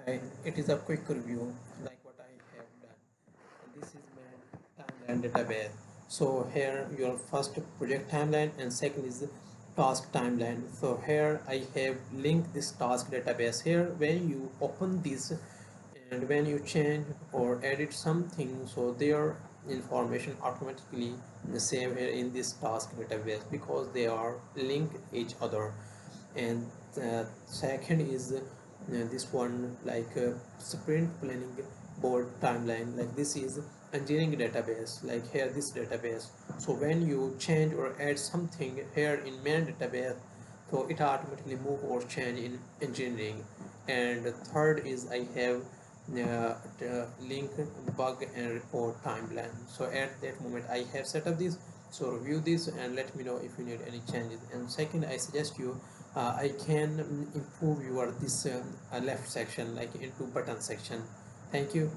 It is a quick review like what I have done. And this is my timeline database. So here your first project timeline and second is task timeline. So here I have linked this task database here. When you open this and when you change or edit something, so their information automatically save here in this task database because they are linked each other. And second is this one like sprint planning board timeline, like this is engineering database, like here this database. So when you change or add something here in main database, so it automatically move or change in engineering. And third is I have the link bug and report timeline. So at that moment I have set up this. So review this and let me know if you need any changes. And second, I suggest you I can improve your this left section like into button section. Thank you.